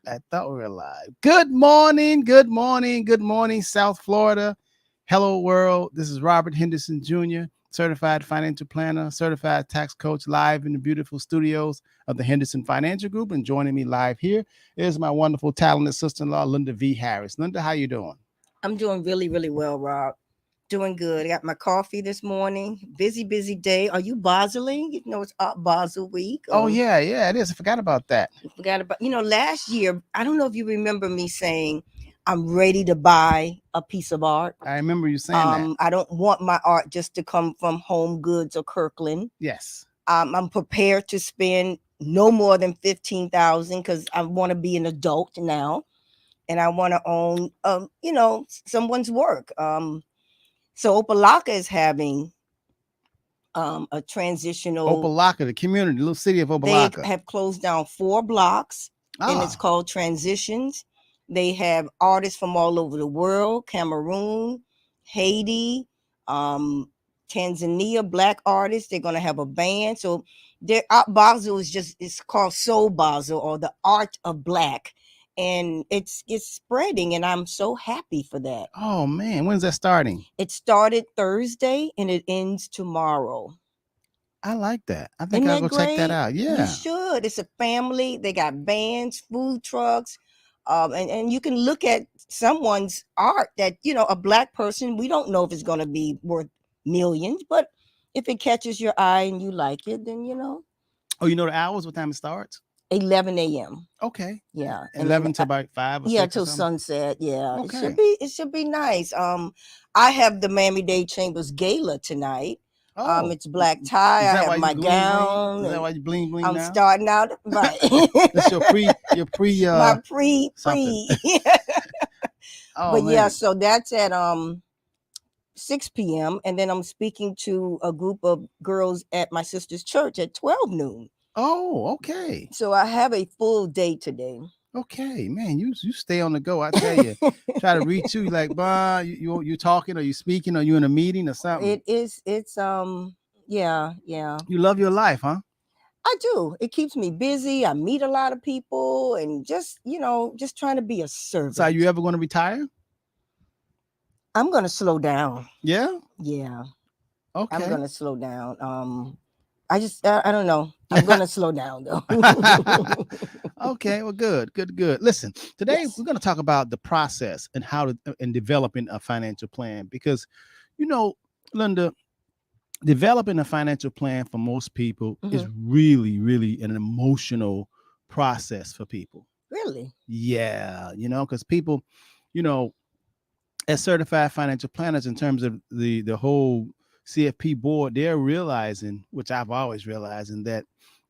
I thought we were live. Good morning, good morning, good morning, South Florida. Hello, world. This is Robert Henderson Jr., certified financial planner, certified tax coach, live in the beautiful studios of the Henderson Financial Group. And joining me live here is my wonderful, talented sister-in-law, Linda V. Harris. Linda, how you doing? I'm doing really, really well, Rob. Doing good. I got my coffee this morning. Busy, busy day. Are you Basiling? You know, it's Basel week. Oh, yeah, it is. I forgot about that. Forgot about, last year, I don't know if you remember me saying, I'm ready to buy a piece of art. I remember you saying that. I don't want my art just to come from Home Goods or Kirkland. Yes. I'm prepared to spend no more than 15,000 because I want to be an adult now and I want to own, someone's work. So Opalaka is having a transitional. Opalaka, the community, the little city of They Opalaka. have closed down 4 blocks, and it's called Transitions. They have artists from all over the world: Cameroon, Haiti, Tanzania, black artists. They're gonna have a band. So their Art Basel it's called Soul Basel, or the Art of Black, and it's spreading, and I'm so happy for that. Oh man, when's that starting? It started Thursday and it ends tomorrow. I like that. I think Isn't I'll that go check that great? out. You Yeah. should. It's a family. They got bands, food trucks, and you can look at someone's art that, a black person, we don't know if it's going to be worth millions, but if it catches your eye and you like it, then, Oh, you know the hours? What time it starts? 11 a.m. Okay. Yeah. And 11 to about 5 or yeah, 6 or till something? sunset. Yeah. Okay. It should be nice. I have the Miami-Dade Chambers Gala tonight. Oh. It's black tie. Is I that have why you my gleam gleam? gown. Is that why you bling bling I'm now? starting out right. That's your pre My pre. something. Oh But yeah, man. so that's at 6 p.m. and then I'm speaking to a group of girls at my sister's church at 12 noon. Oh, okay. So I have a full day today. Okay, man, you stay on the go. I tell you, try to reach you like, bah, you talking or you speaking or you in a meeting or something. It's yeah. You love your life, huh? I do. It keeps me busy. I meet a lot of people and just trying to be a servant. So are you ever going to retire? I'm going to slow down. Yeah. Yeah. Okay. I'm going to slow down. I don't know. I'm going to slow down though. Okay, well, good. Listen, today we're going to talk about the process and how to in developing a financial plan because, Linda, developing a financial plan for most people is really, really an emotional process for people. Really? Yeah, because people, you know, as certified financial planners, in terms of the whole CFP board, they're realizing, which I've always realizing, that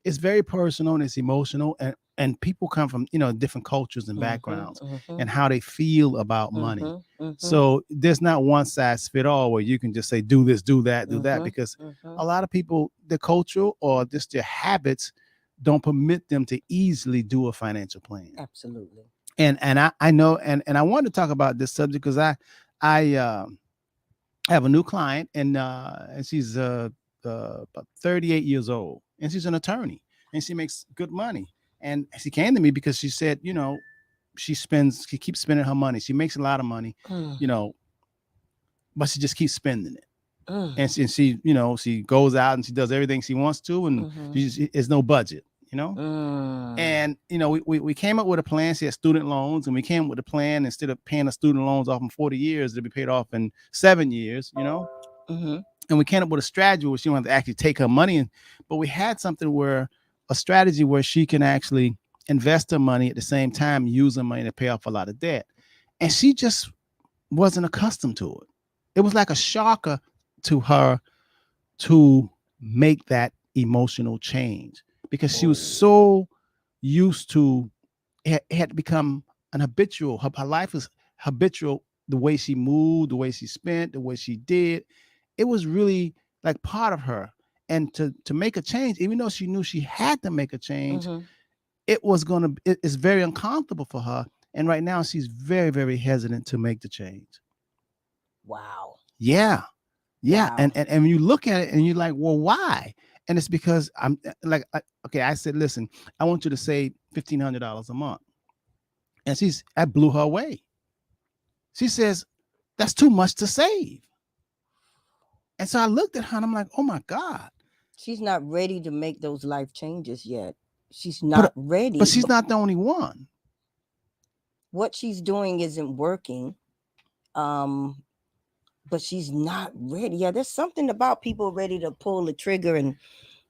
it's very personal and it's emotional, and people come from different cultures and backgrounds and how they feel about money. So there's not one size fit all where you can just say do this, do that, do that, because a lot of people, the culture or just their habits don't permit them to easily do a financial plan. Absolutely. And I know, and I wanted to talk about this subject because I have a new client, and she's about 38 years old, and she's an attorney, and she makes good money. And she came to me because she said, she keeps spending her money. She makes a lot of money, but she just keeps spending it. And she goes out and she does everything she wants to, and there's no budget. And we came up with a plan. She had student loans, and we came up with a plan. Instead of paying the student loans off in 40 years, it'll be paid off in 7 years. And we came up with a strategy where she wanted to actually take her money in, but we had a strategy where she can actually invest her money at the same time, use her money to pay off a lot of debt. And she just wasn't accustomed to it. It was like a shocker to her to make that emotional change, because she was so used to it had become an habitual. Her life was habitual. The way she moved, the way she spent, the way she did, it was really like part of her. And to make a change, even though she knew she had to make a change, it's very uncomfortable for her. And right now she's very, very hesitant to make the change. Wow. Yeah. Wow. And when you look at it and you're like, well, why? And it's because I'm like, okay, I said, listen, I want you to save $1,500 a month. And that blew her away. She says, that's too much to save. And so I looked at her and I'm like, oh my God. She's not ready to make those life changes yet. She's not ready. But she's not the only one. What she's doing isn't working. But she's not ready. Yeah, there's something about people ready to pull the trigger and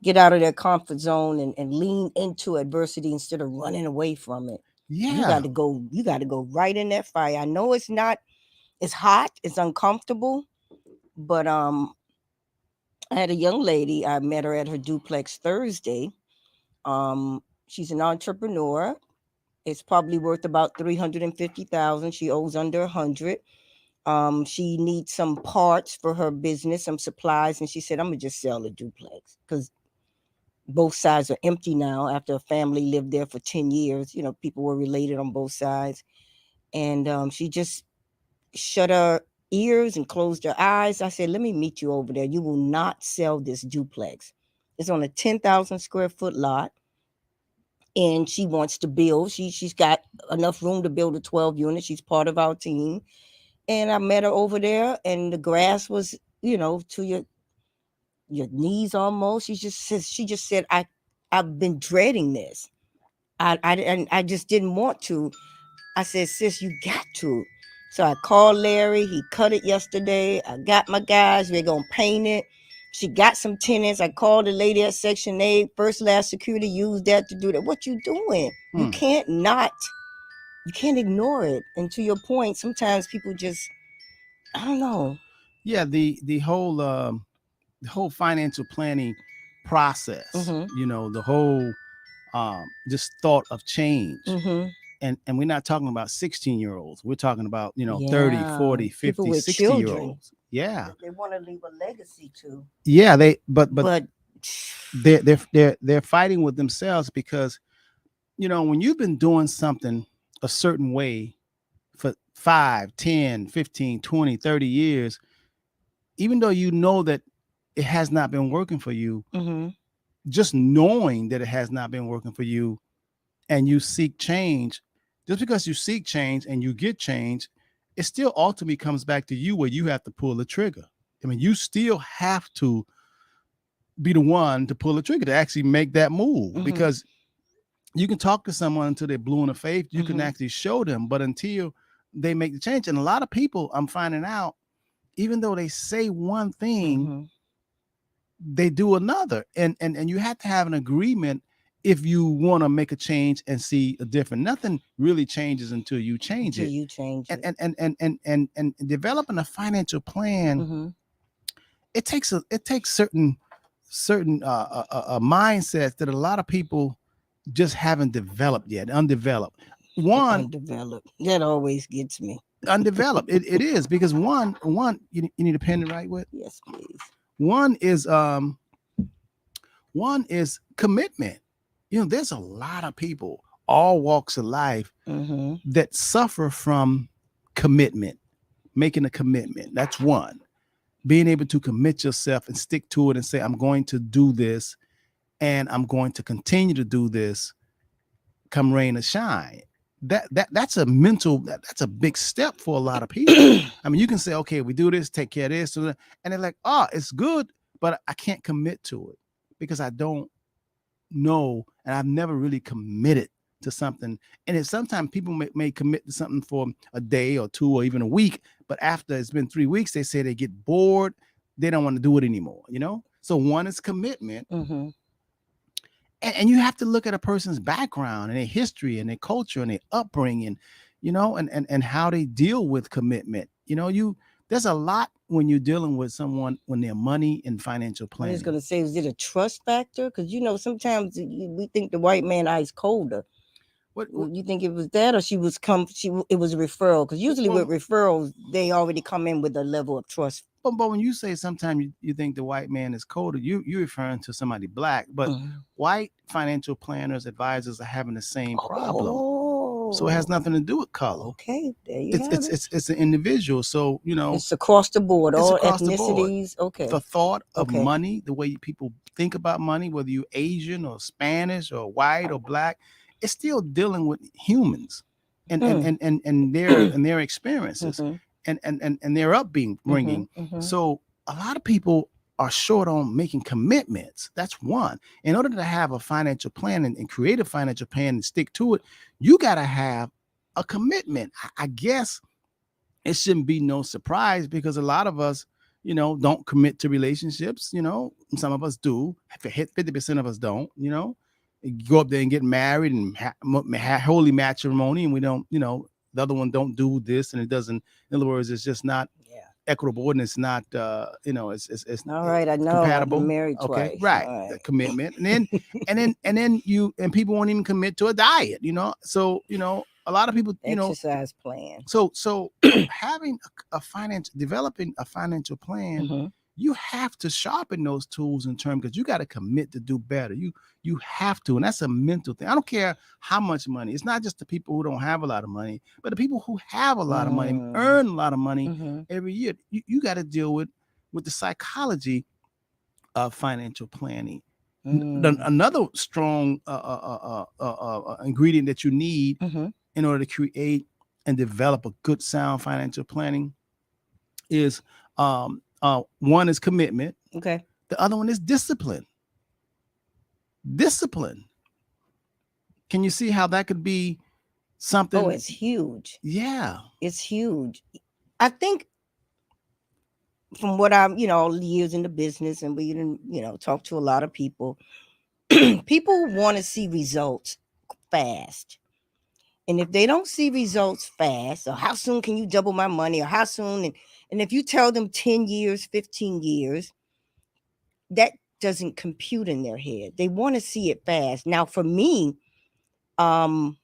get out of their comfort zone and lean into adversity instead of running away from it. Yeah. You got to go right in that fire. I know it's hot, it's uncomfortable, but I had a young lady, I met her at her duplex Thursday. She's an entrepreneur. It's probably worth about $350,000. She owes under $100. She needs some parts for her business, some supplies, and she said, I'm gonna just sell the duplex because both sides are empty now after a family lived there for 10 years. You know, people were related on both sides. And she just shut her ears and closed her eyes. I said, let me meet you over there. You will not sell this duplex. It's on a 10,000 square foot lot. And she wants to build. She's got enough room to build a 12 unit. She's part of our team. And I met her over there, and the grass was, to your knees almost. She just said, I've been dreading this. I just didn't want to. I said, sis, you got to. So I called Larry. He cut it yesterday. I got my guys. They're going to paint it. She got some tenants. I called the lady at Section 8. First Last Security used that to do that. What you doing? You can't ignore it. And to your point, sometimes people just, I don't know. Yeah, the whole financial planning process, the whole just thought of change. And we're not talking about 16-year-olds. We're talking about, 30, 40, 50, 60-year-olds. Yeah. They want to leave a legacy too. Yeah, but they're fighting with themselves because, when you've been doing something a certain way for 5, 10, 15, 20, 30 years, even though you know that it has not been working for you, just knowing that it has not been working for you and you seek change, just because you seek change and you get change, it still ultimately comes back to you where you have to pull the trigger. I mean, you still have to be the one to pull the trigger to actually make that move, because you can talk to someone until they're blue in the face. You can actually show them, but until they make the change. And a lot of people, I'm finding out, even though they say one thing, they do another. And you have to have an agreement if you want to make a change and see a difference. Nothing really changes until you change it. And developing a financial plan, it takes certain mindsets that a lot of people just haven't developed yet. Undeveloped. That always gets me. Undeveloped. It is, because one you need a pen to write with? Yes, please. One is commitment. There's a lot of people, all walks of life, that suffer from commitment, making a commitment. That's one. Being able to commit yourself and stick to it and say, I'm going to do this and I'm going to continue to do this come rain or shine. That's a that's a big step for a lot of people. I mean, you can say, okay, we do this, take care of this, and they're like, oh, it's good, but I can't commit to it because I don't know, and I've never really committed to something. And it's sometimes people may commit to something for a day or two or even a week, but after it's been 3 weeks, they say they get bored, they don't want to do it anymore. So one is commitment. And you have to look at a person's background and their history and their culture and their upbringing, and how they deal with commitment. There's a lot when you're dealing with someone when their money and financial planning. I was going to say, is it a trust factor? Because, sometimes we think the white man ice colder. What you think it was that, or it was a referral? Because usually with referrals, they already come in with a level of trust. But when you say sometimes you think the white man is colder, you're referring to somebody black. But white financial planners, advisors are having the same problem. So it has nothing to do with color. Okay, there you have it. It's an individual. So it's across the board, all ethnicities. Okay. The thought of money, the way people think about money, whether you're Asian or Spanish or white or black, it's still dealing with humans. and their experiences and their upbringing. So a lot of people are short on making commitments. That's one. In order to have a financial plan and create a financial plan and stick to it, you got to have a commitment. I guess it shouldn't be no surprise because a lot of us, don't commit to relationships. Some of us do. 50% of us don't. Go up there and get married and holy matrimony, and we don't. The other one don't do this, and it doesn't. In other words, it's just not equitable, and it's not. It's all right. I know. compatible. I've been married Okay, twice. right. All right. The commitment, and then people won't even commit to a diet. So a lot of people, exercise plan. So having developing a financial plan, you have to sharpen those tools in terms because you got to commit to do better. You have to, and that's a mental thing. I don't care how much money. It's not just the people who don't have a lot of money, but the people who have a lot of money, earn a lot of money every year. You got to deal with the psychology of financial planning. Another strong ingredient that you need in order to create and develop a good sound financial planning is one is commitment. Okay. The other one is discipline. Can you see how that could be something? Oh, it's huge. Yeah. It's huge. I think from what I'm, all the years in the business and we didn't, talk to a lot of people, people want to see results fast. And if they don't see results fast, or how soon can you double my money, or how soon, and if you tell them 10 years, 15 years, that doesn't compute in their head. They want to see it fast. Now, for me, a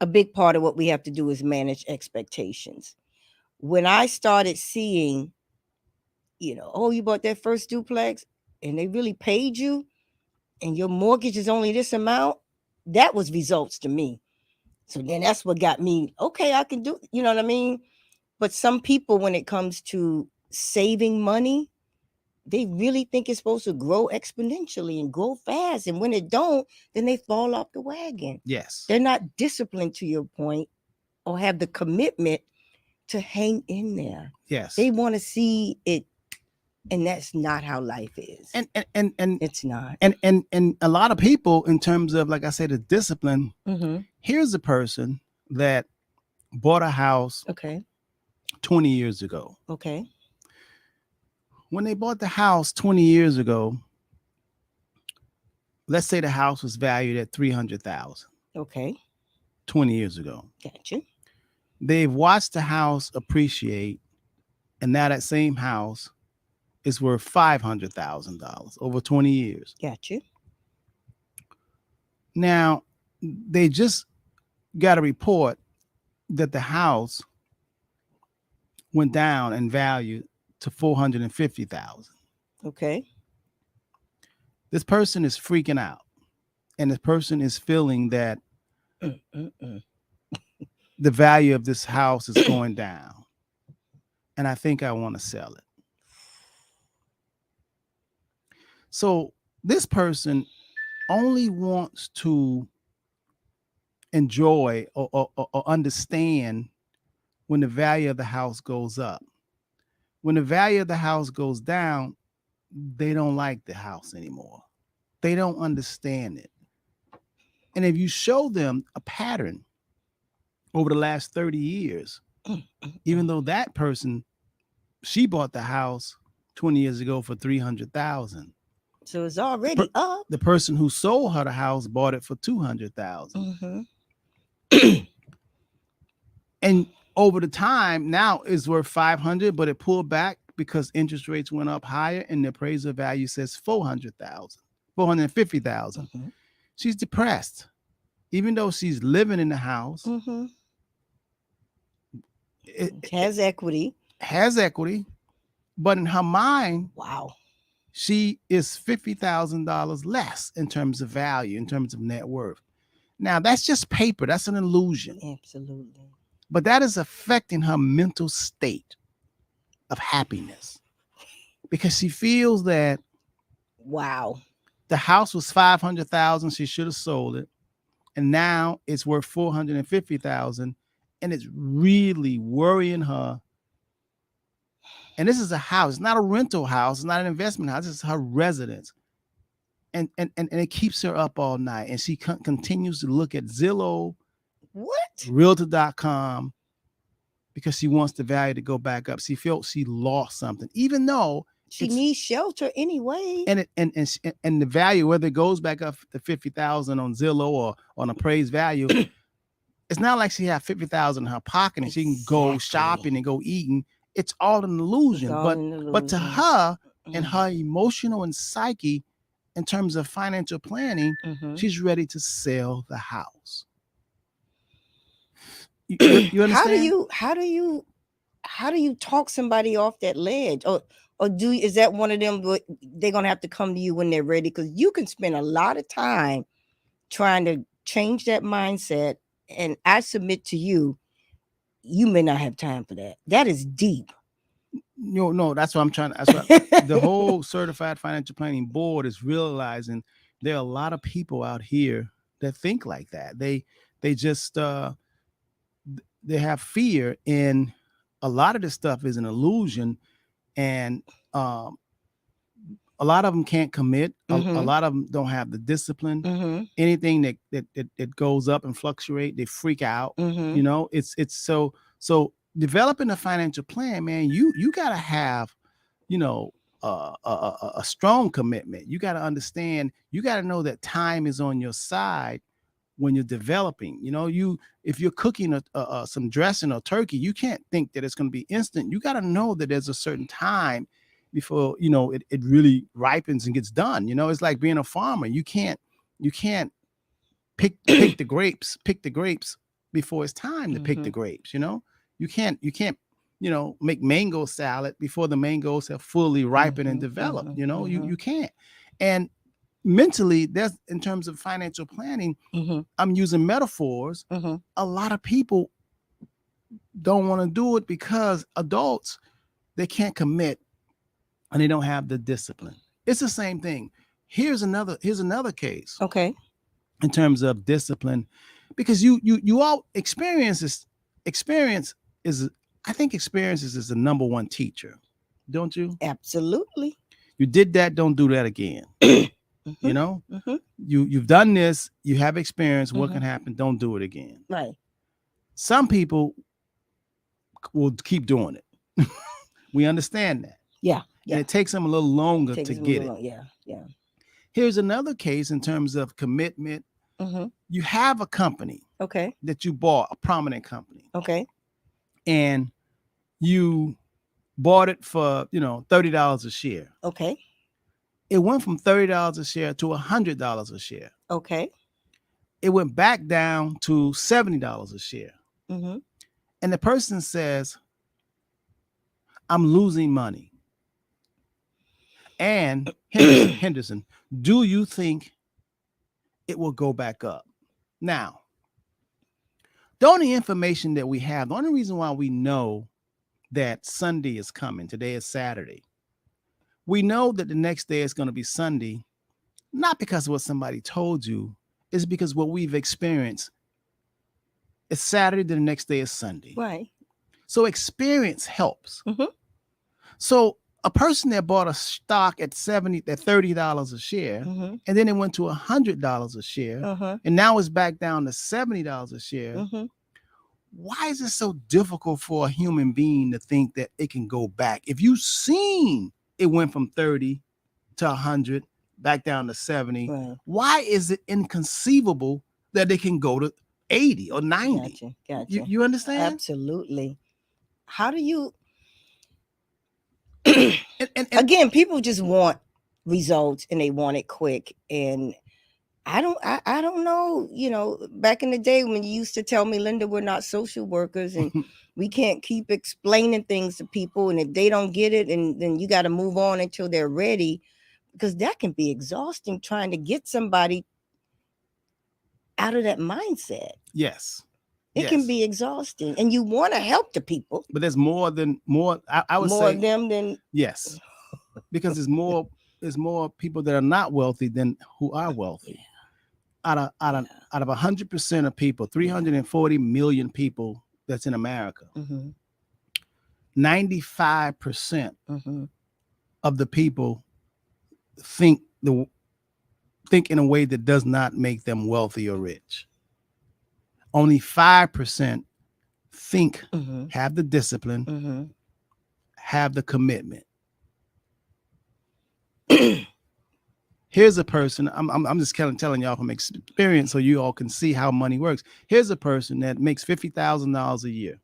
big part of what we have to do is manage expectations. When I started seeing, oh, you bought that first duplex and they really paid you and your mortgage is only this amount, that was results to me. So then that's what got me, okay, I can do, you know what I mean? But some people, when it comes to saving money, they really think it's supposed to grow exponentially and grow fast. And when it don't, then they fall off the wagon. Yes. They're not disciplined, to your point, or have the commitment to hang in there. Yes. They want to see it. And that's not how life is. And it's not. And a lot of people, in terms of, like I said, the discipline, here's a person that bought a house 20 years ago. Okay. When they bought the house 20 years ago, let's say the house was valued at $300,000. Okay. 20 years ago. Gotcha. They've watched the house appreciate, and now that same house is worth $500,000 over 20 years. Gotcha. Now, they just got a report that the house went down in value to $450,000. Okay. This person is freaking out, and this person is feeling that the value of this house is going down, and I think I want to sell it. So this person only wants to enjoy or understand when the value of the house goes up. When the value of the house goes down, they don't like the house anymore. They don't understand it. And if you show them a pattern over the last 30 years, even though that person, she bought the house 20 years ago for $300,000. So it's already up. The person who sold her the house bought it for $200,000. And over the time, now it's worth $500,000, but it pulled back because interest rates went up higher, and the appraisal value says $450,000. She's depressed, even though she's living in the house. It has equity. Has equity, but in her mind, wow, she is $50,000 less in terms of value, in terms of net worth. Now, that's just paper. That's an illusion. Absolutely. But that is affecting her mental state of happiness because she feels that, wow, the house was $500,000. She should have sold it. and now it's worth $450,000, and it's really worrying her. And this is a house, it's not a rental house, it's not an investment house, it's her residence. And it keeps her up all night, and she continues to look at Zillow, Realtor.com, because she wants the value to go back up. She felt she lost something, even though she needs shelter anyway. And the value, whether it goes back up to 50,000 on Zillow or on appraised value, it's not like she has 50,000 in her pocket and she can go shopping and go eating. It's all an illusion. But to her and her emotional and psyche, in terms of financial planning, she's ready to sell the house. You understand? How do you talk somebody off that ledge? Or is that one of them they're gonna have to come to you when they're ready? Because you can spend a lot of time trying to change that mindset, and I submit to you, you may not have time for that. That is deep. No, that's what I'm trying to. That's what, the whole Certified Financial Planning Board is realizing there are a lot of people out here that think like that. They just they have fear, and a lot of this stuff is an illusion, and a lot of them can't commit. A lot of them don't have the discipline. Anything that goes up and fluctuate, they freak out. You know, it's so developing a financial plan, man. You gotta have, you know, a strong commitment. You gotta understand. You gotta know that time is on your side when you're developing. You know, if you're cooking some dressing or turkey, you can't think that it's going to be instant. You got to know that there's a certain time before, you know, it really ripens and gets done. You know, it's like being a farmer. You can't pick the grapes before it's time to pick the grapes. You know, you can't, you know, make mango salad before the mangoes have fully ripened and developed. You know, you can't. And mentally, that's in terms of financial planning. I'm using metaphors. A lot of people don't want to do it because adults, they can't commit and they don't have the discipline. It's the same thing. Here's another case. Okay. In terms of discipline, because you all experience is I think experiences is the number one teacher, don't you? Absolutely. You did that, don't do that again. You know, you've done this, you have experience, what can happen, don't do it again. Right. Some people will keep doing it. We understand that. Yeah. And it takes them a little longer to get it. Yeah. Here's another case in terms of commitment. You have a company that you bought, a prominent company. And you bought it for, you know, $30 a share. It went from $30 a share to $100 a share. It went back down to $70 a share. And the person says, I'm losing money. And Henderson, do you think it will go back up? Now, the only information that we have, the only reason why we know that Sunday is coming, today is Saturday, we know that the next day is going to be Sunday, not because of what somebody told you, it's because what we've experienced. It's Saturday, then the next day is Sunday. Right. So experience helps. So a person that bought a stock at $30 a share, and then it went to $100 a share, and now it's back down to $70 a share. Why is it so difficult for a human being to think that it can go back? If you've seen it went from 30 to 100, back down to 70. Right. Why is it inconceivable that they can go to 80 or 90? Gotcha. You understand? Absolutely. How do you? Again, people just want results and they want it quick. And I don't know, you know, back in the day when you used to tell me, Linda, we're not social workers and we can't keep explaining things to people. And if they don't get it, and then you got to move on until they're ready, because that can be exhausting trying to get somebody out of that mindset. Yes. It can be exhausting, and you want to help the people. But there's more. I would say more of them than yes, because there's more people that are not wealthy than who are wealthy. out of 100% of people, 340 million people that's in America, 95% of the people think in a way that does not make them wealthy or rich. Only 5% think, have the discipline, have the commitment. Here's a person, I'm just kind of telling y'all from experience so you all can see how money works. Here's a person that makes $50,000 a year.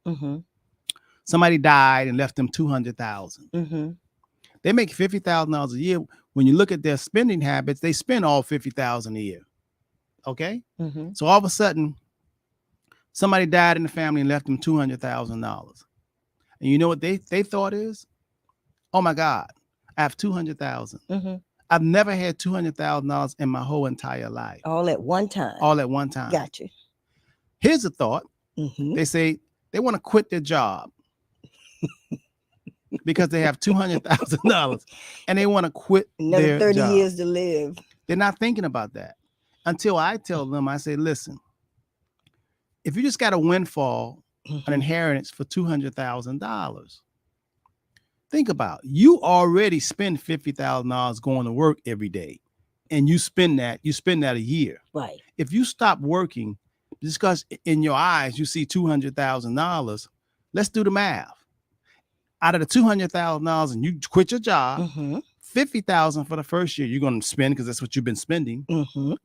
Somebody died and left them $200,000. They make $50,000 a year. When you look at their spending habits, they spend all $50,000 a year. Okay? So all of a sudden, somebody died in the family and left them $200,000. And you know what they thought is? Oh my God, I have $200,000. I've never had $200,000 in my whole entire life. All at one time. All at one time. Gotcha. Here's a thought. They say they want to quit their job because they have $200,000 and they want to quit another their 30 job. years to live. They're not thinking about that until I tell them, I say, listen, if you just got a windfall, an inheritance for $200,000, think about it. You already spend $50,000 going to work every day, and you spend that a year. Right. If you stop working, just because in your eyes you see $200,000, let's do the math. Out of the $200,000 and you quit your job, $50,000 for the first year you're going to spend because that's what you've been spending.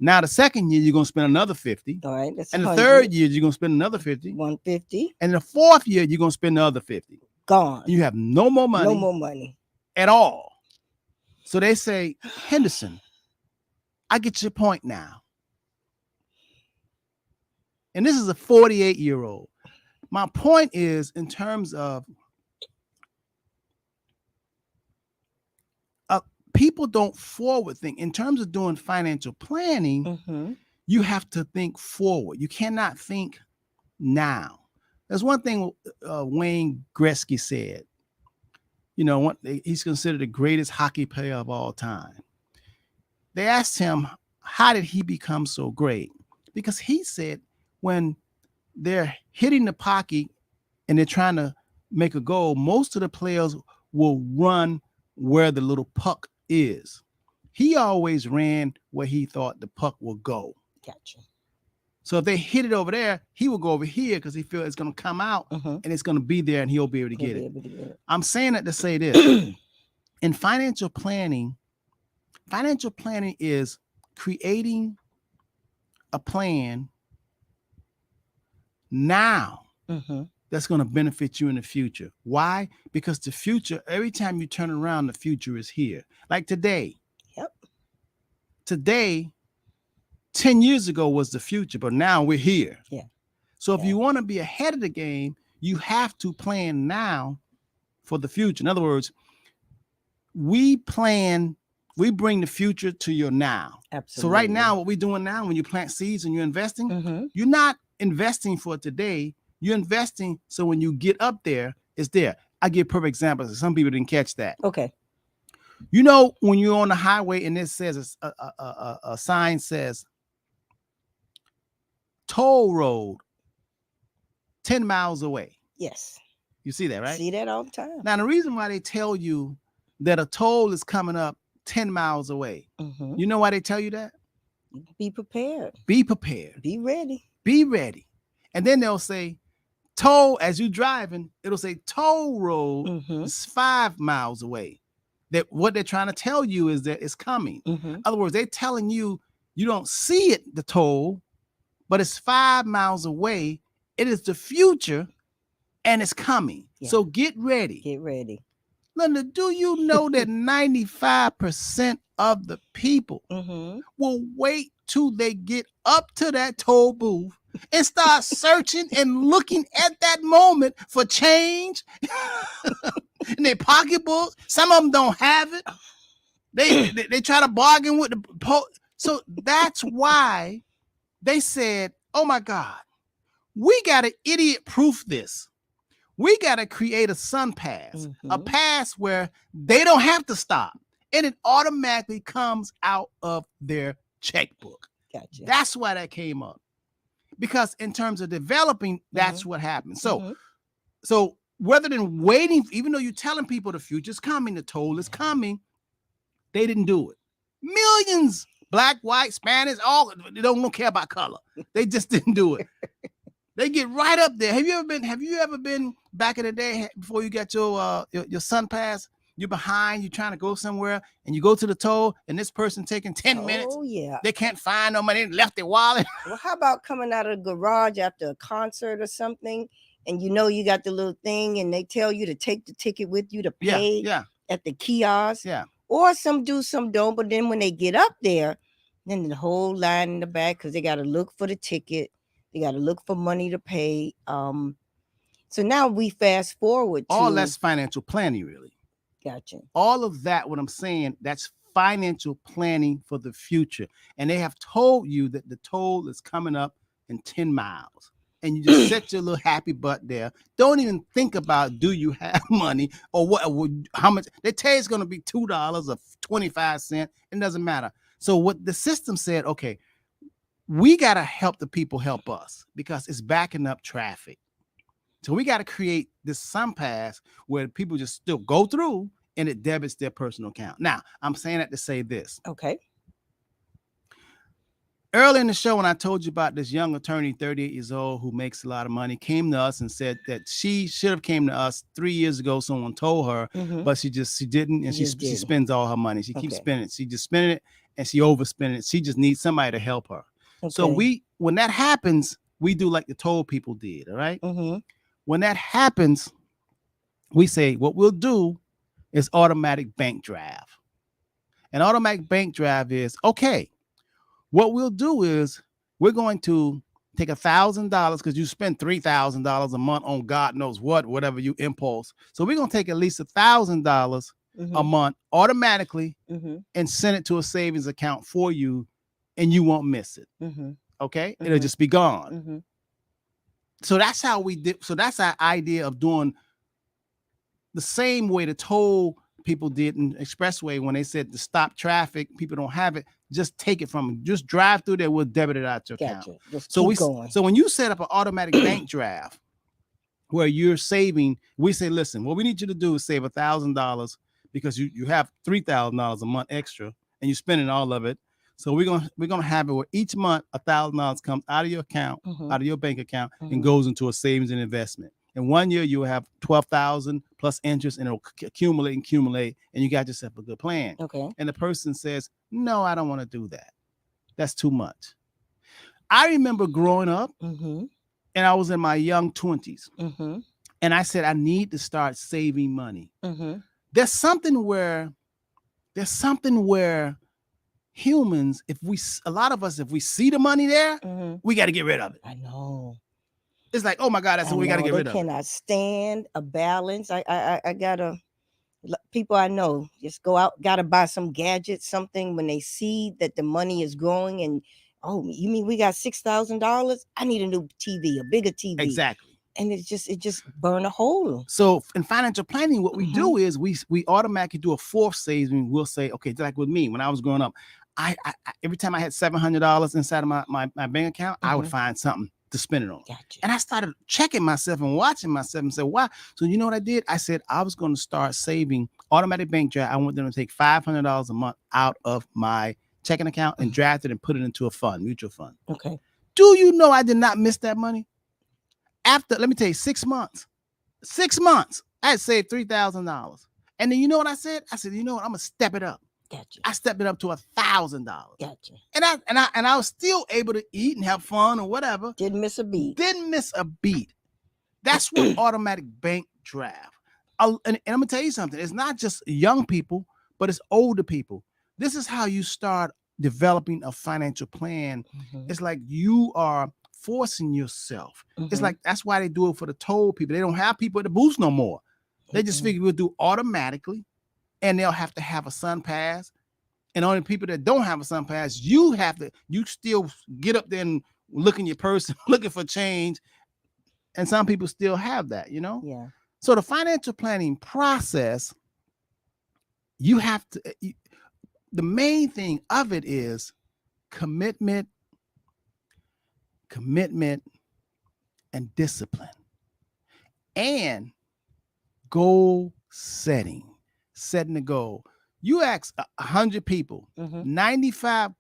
Now the second year you're going to spend another $50. All right, that's and 100. The third year you're going to spend another $50. $150. And the fourth year you're going to spend another $50. Gone. You have no more money. No more money at all. So they say, Henderson, I get your point now. And this is a 48-year-old. My point is, in terms of people don't forward think. In terms of doing financial planning, you have to think forward. You cannot think now. There's one thing Wayne Gretzky said. You know, he's considered the greatest hockey player of all time. They asked him, how did he become so great? Because he said when they're hitting the puck and they're trying to make a goal, most of the players will run where the little puck is. He always ran where he thought the puck would go. Gotcha. So if they hit it over there, he will go over here because he feels it's going to come out and it's going to be there and he'll be able to get it. I'm saying that to say this. In financial planning is creating a plan now that's going to benefit you in the future. Why? Because the future, every time you turn around, the future is here. Like today. Yep. Today, 10 years ago was the future, but now we're here. Yeah. So if you want to be ahead of the game, you have to plan now for the future. In other words, we bring the future to your now. Absolutely. So right now, what we're doing now, when you plant seeds and you're investing, you're not investing for today. You're investing so when you get up there, it's there. I give perfect examples. Some people didn't catch that. Okay. You know, when you're on the highway and it says a sign says toll road 10 miles away. Yes. You see that, right? See that all the time. Now, the reason why they tell you that a toll is coming up 10 miles away, you know why they tell you that? Be prepared. Be prepared. Be ready. Be ready. And then they'll say toll, as you're driving, it'll say toll road is 5 miles away. That what they're trying to tell you is that it's coming. In other words, they're telling you you don't see it, the toll, but it's 5 miles away. It is the future and it's coming. Yeah. So get ready. Get ready. Linda, do you know that 95% of the people will wait till they get up to that toll booth and start searching and looking at that moment for change in their pocketbooks? Some of them don't have it. They try to bargain with the so that's why they said, oh my God, we got to idiot proof this. We got to create a sun pass, a pass where they don't have to stop and it automatically comes out of their checkbook. Gotcha. That's why that came up. Because in terms of developing, that's what happens. So rather than waiting, even though you're telling people the future's coming, the toll is coming, they didn't do it. Millions, black, white, Spanish, all, they don't care about color. They just didn't do it. They get right up there. Have you ever been back in the day before you got your SunPass? You're behind, you're trying to go somewhere, and you go to the toll, and this person taking 10 minutes. Oh, yeah. They can't find no money, they left their wallet. Well, how about coming out of the garage after a concert or something, and you know you got the little thing, and they tell you to take the ticket with you to pay at the kiosk? Yeah. Or some do, some don't. But then when they get up there, then the whole line in the back, because they got to look for the ticket. They got to look for money to pay. So now we fast forward to... All that's financial planning, really. Gotcha. All of that, what I'm saying, that's financial planning for the future. And they have told you that the toll is coming up in 10 miles. And you just set your little happy butt there. Don't even think about, do you have money or what? How much? They tell you it's going to be $2 or 25 cents. It doesn't matter. So what the system said, okay, we got to help the people help us because it's backing up traffic. So we got to create this SunPass where people just still go through and it debits their personal account. Now, I'm saying that to say this. Okay. Early in the show, when I told you about this young attorney, 38 years old, who makes a lot of money, came to us and said that she should have came to us 3 years ago. Someone told her, but she didn't, and she spends all her money. She keeps spending it. She just spending it and she overspending it. She just needs somebody to help her. Okay. So when that happens, we do like the toll people did. All right. When that happens, we say what we'll do is automatic bank draft. An automatic bank draft is okay. What we'll do is we're going to take $1,000 because you spend $3,000 a month on God knows whatever you impulse. So we're going to take at least $1,000 a month automatically and send it to a savings account for you, and you won't miss it. Okay, it'll just be gone. So that's how we did. So that's our idea of doing the same way the toll people did in expressway when they said to stop traffic. People don't have it. Just take it from them. Just drive through there. We'll debit it out your account. So when you set up an automatic bank draft where you're saving, we say, listen, what we need you to do is save $1,000 because you have $3,000 a month extra and you're spending all of it. So we're gonna have it where each month $1,000 comes out of your account, out of your bank account, and goes into a savings and investment. In 1 year, you'll have $12,000 plus interest, and it'll accumulate, and you got yourself a good plan. Okay. And the person says, no, I don't want to do that. That's too much. I remember growing up, and I was in my young 20s, and I said, I need to start saving money. There's something where humans, if we see the money there, we got to get rid of it. I know. It's like, oh my God, that's what we got to get rid of. They cannot stand a balance. I gotta, people I know just go out, gotta buy some gadget, something when they see that the money is growing and, oh, you mean we got $6,000? I need a new TV, a bigger TV. Exactly. And it just burn a hole. So in financial planning, what we do is we automatically do a fourth saving. We'll say, okay, like with me, when I was growing up, I every time I had $700 inside of my bank account, I would find something to spend it on. Gotcha. And I started checking myself and watching myself and said, why? So you know what I did? I said, I was going to start saving automatic bank draft. I want them to take $500 a month out of my checking account and draft it and put it into a fund, mutual fund. Okay. Do you know I did not miss that money? After, let me tell you, 6 months, I had saved $3,000. And then you know what I said? I said, you know what? I'm going to step it up. Gotcha. I stepped it up to $1,000. Gotcha. And I was still able to eat and have fun or whatever. Didn't miss a beat. That's what automatic bank draft. And I'm gonna tell you something. It's not just young people, but it's older people. This is how you start developing a financial plan. It's like you are forcing yourself. It's like that's why they do it for the toll people. They don't have people at the booths no more. They just figure we'll do automatically. And they'll have to have a SunPass. And only people that don't have a SunPass, you still get up there and look in your purse, looking for change. And some people still have that, you know? Yeah. So the financial planning process, the main thing of it is commitment commitment and discipline and goal setting the goal. You ask 100 people, 95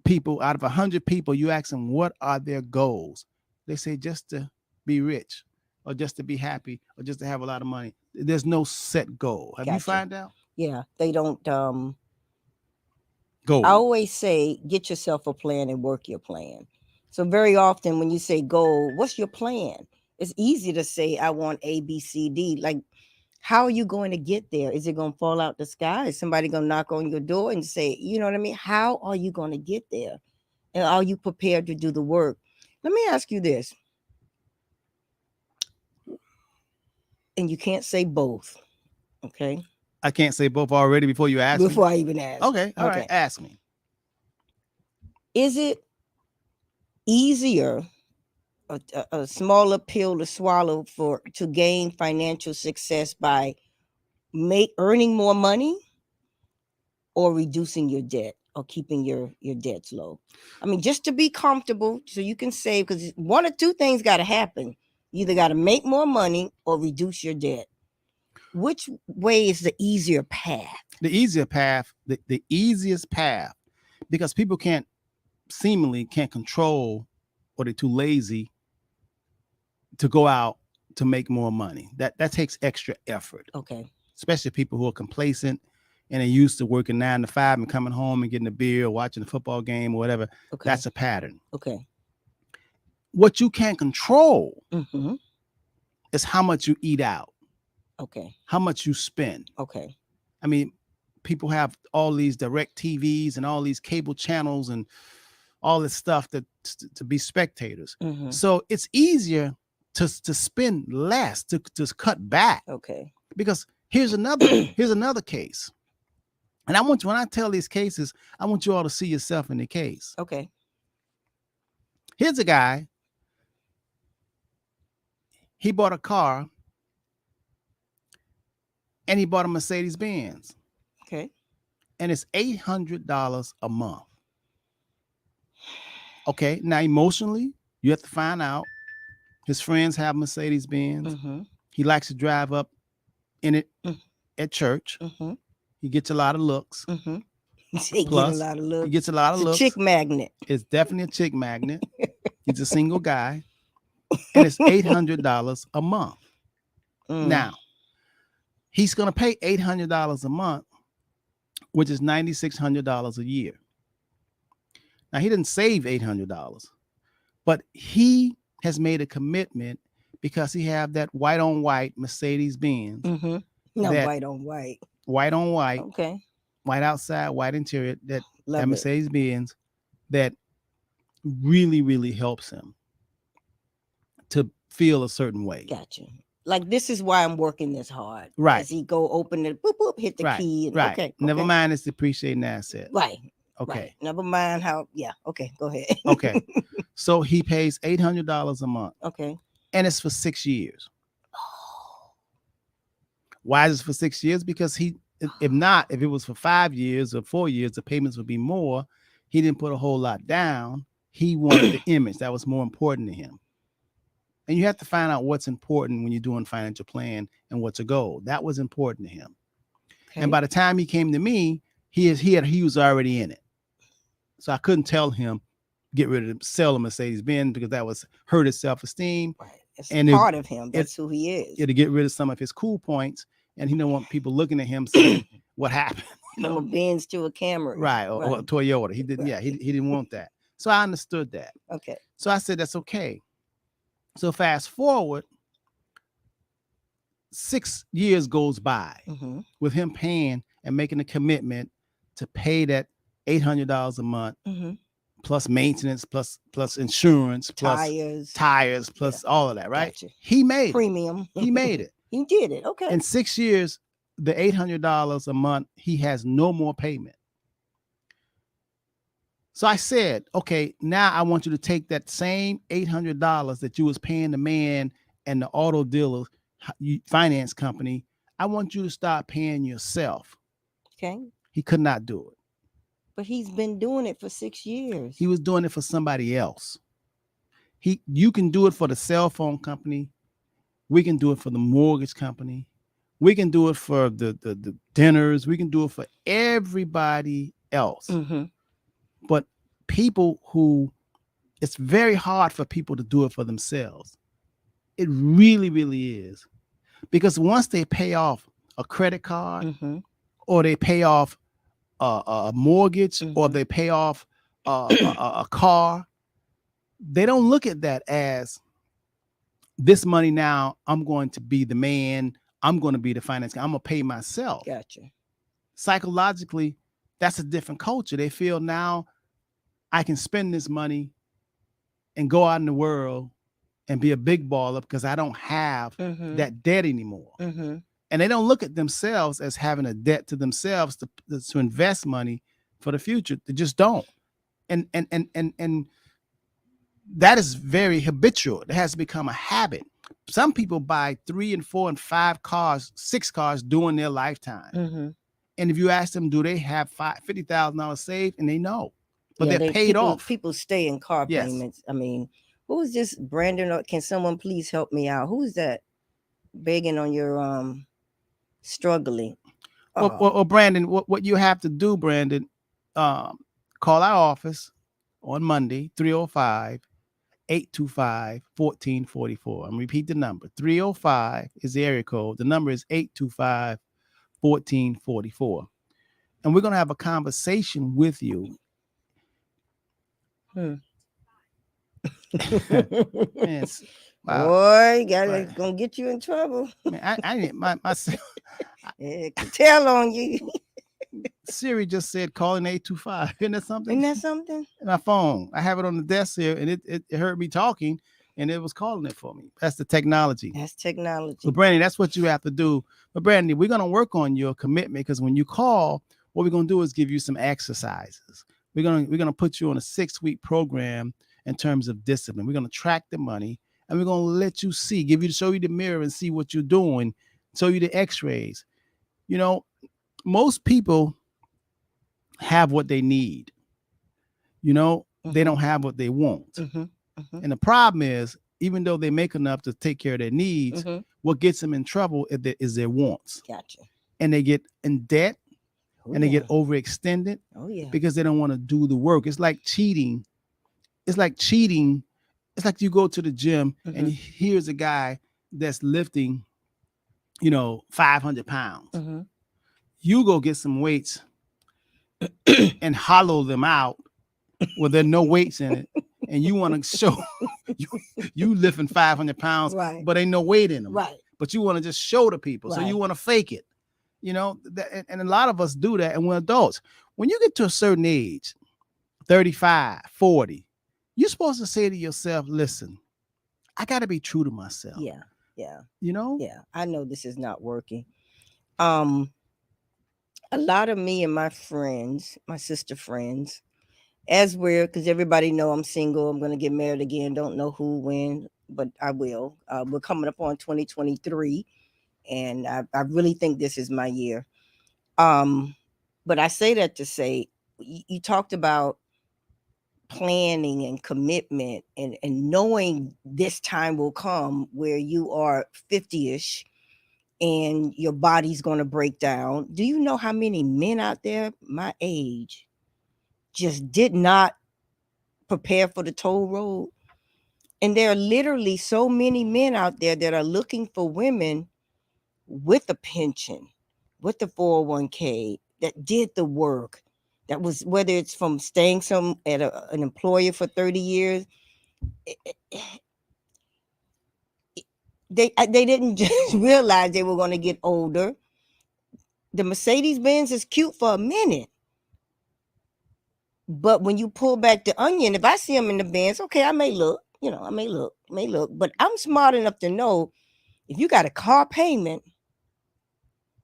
people out of 100 people, you ask them what are their goals. They say just to be rich or just to be happy or just to have a lot of money. There's no set goal. Have you found out? Yeah, they don't goal. I always say get yourself a plan and work your plan. So very often when you say goal, what's your plan? It's easy to say I want A, B, C, D. Like, how are you going to get there? Is it going to fall out the sky? Is somebody going to knock on your door and say, you know what I mean? How are you going to get there? And are you prepared to do the work? Let me ask you this. And you can't say both. Okay. I can't say both already before you ask Before me? I even ask. Okay. All right. Ask me. Is it easier, a smaller pill to swallow to gain financial success by earning more money or reducing your debt or keeping your debts low? I mean, just to be comfortable so you can save, because one or two things got to happen. You either got to make more money or reduce your debt. Which way is the easier path? The easier path, the easiest path, because people seemingly can't control, or they're too lazy to go out to make more money. That takes extra effort. Okay. Especially people who are complacent and they're used to working 9 to 5 and coming home and getting a beer or watching a football game or whatever. Okay. That's a pattern. Okay. What you can't control is how much you eat out. Okay. How much you spend. Okay. I mean, people have all these direct TVs and all these cable channels and all this stuff to be spectators. So it's easier to spend less, to cut back. Okay. Because here's another case. And when I tell these cases, I want you all to see yourself in the case. Okay. Here's a guy. He bought a car and he bought a Mercedes Benz. Okay. And it's $800 a month. Okay. Now, emotionally, you have to find out his friends have Mercedes Benz. He likes to drive up in it at church. He gets a lot of looks. He gets a lot of looks. Chick magnet. It's definitely a chick magnet. He's a single guy. And it's $800 a month. Now, he's going to pay $800 a month, which is $9,600 a year. Now, he didn't save $800, but he has made a commitment because he have that white on white Mercedes Benz. White on white. White on white. Okay. White outside, white interior. That Mercedes Benz that really, really helps him to feel a certain way. Gotcha. Like, this is why I'm working this hard. Right. As he go open it, boop, boop, hit the key. And, right. Okay. Never mind it's depreciating asset. Right. Okay. Right. Never mind how. Yeah. Okay. Go ahead. Okay. So he pays $800 a month. Okay. And it's for 6 years. Why is it for 6 years? Because if it was for 5 years or 4 years, the payments would be more. He didn't put a whole lot down. He wanted the image. That was more important to him. And you have to find out what's important when you're doing financial plan and what's a goal. That was important to him. Okay. And by the time he came to me, he was already in it. So I couldn't tell him sell a Mercedes Benz because that was hurt his self-esteem. Right. It's part of him. That's who he is. To get rid of some of his cool points, and he don't want people looking at him saying, "What happened?" From a Benz to a Camry, right? Or a Toyota. He didn't. Right. Yeah, he didn't want that. So I understood that. Okay. So I said that's okay. So fast forward, 6 years goes by with him paying and making a commitment to pay that $800 a month. Plus maintenance, plus insurance, plus tires, plus all of that, right? Gotcha. He made premium. He made it. He did it. Okay. In 6 years, the $800 a month, he has no more payment. So I said, okay, now I want you to take that same $800 that you was paying the man and the auto dealer finance company. I want you to start paying yourself. Okay. He could not do it. But he's been doing it for 6 years. He was doing it for somebody else. You can do it for the cell phone company. We can do it for the mortgage company. We can do it for the dinners. We can do it for everybody else. Mm-hmm. But people who, it's very hard for people to do it for themselves. It really, really is. Because once they pay off a credit card, Mm-hmm. or they pay off a mortgage, Mm-hmm. or they pay off a car, they don't look at that as this money now, I'm going to be the man. I'm going to be the finance guy. I'm going to pay myself. Gotcha. Psychologically, that's a different culture. They feel now I can spend this money and go out in the world and be a big baller because I don't have that debt anymore. Mm-hmm. And they don't look at themselves as having a debt to themselves to invest money for the future. They just don't. And that is very habitual. It has become a habit. Some people buy 3 and 4 and 5 cars, 6 cars during their lifetime. Mm-hmm. And if you ask them, do they have $50,000 saved? And they know, but they're paid off. People stay in car payments. I mean, who is this, Brandon? Or can someone please help me out? Who is that begging on your struggling? Well, Brandon, what you have to do, Brandon, call our office on Monday, 305-825-1444. I'm repeat the number. 305 is the area code. The number is 825-1444. And we're going to have a conversation with you. Man, wow. Boy, gonna get you in trouble. Man, I didn't my It can tell on you. Siri just said calling 825. Isn't that something? Isn't that something? My phone. I have it on the desk here, and it heard me talking, and it was calling it for me. That's the technology. That's technology. So, Brandy, that's what you have to do. But Brandy, we're gonna work on your commitment, because when you call, what we're gonna do is give you some exercises. We're gonna put you on a 6-week program in terms of discipline. We're gonna track the money, and we're gonna let you see, show you the mirror and see what you're doing, show you the X-rays. You know, most people have what they need. You know, they don't have what they want. And the problem is, even though they make enough to take care of their needs, what gets them in trouble is their wants. Gotcha. And they get in debt, and they get overextended because they don't want to do the work. It's like cheating. It's like cheating. It's like you go to the gym and here's a guy that's lifting, 500 pounds. You go get some weights and hollow them out where there are no weights in it. And you want to show you lifting 500 pounds, but ain't no weight in them. Right. But you want to just show the people. So you want to fake it. And a lot of us do that, and we're adults. When you get to a certain age, 35, 40, you're supposed to say to yourself, listen, I got to be true to myself. Yeah. Yeah. I know this is not working. A lot of me and my friends, my sister friends, because everybody know I'm single, I'm going to get married again. Don't know who, when, but I will. We're coming up on 2023. And I really think this is my year. But I say that to say, you talked about planning and commitment and knowing this time will come where you are 50-ish and your body's going to break down. Do you know how many men out there my age just did not prepare for the toll road? And there are literally so many men out there that are looking for women with a pension, with the 401k, that did the work. That was, whether it's from staying at an employer for 30 years. They didn't just realize they were going to get older. The Mercedes-Benz is cute for a minute. But when you pull back the onion, if I see them in the Benz, okay, I may look, but I'm smart enough to know if you got a car payment,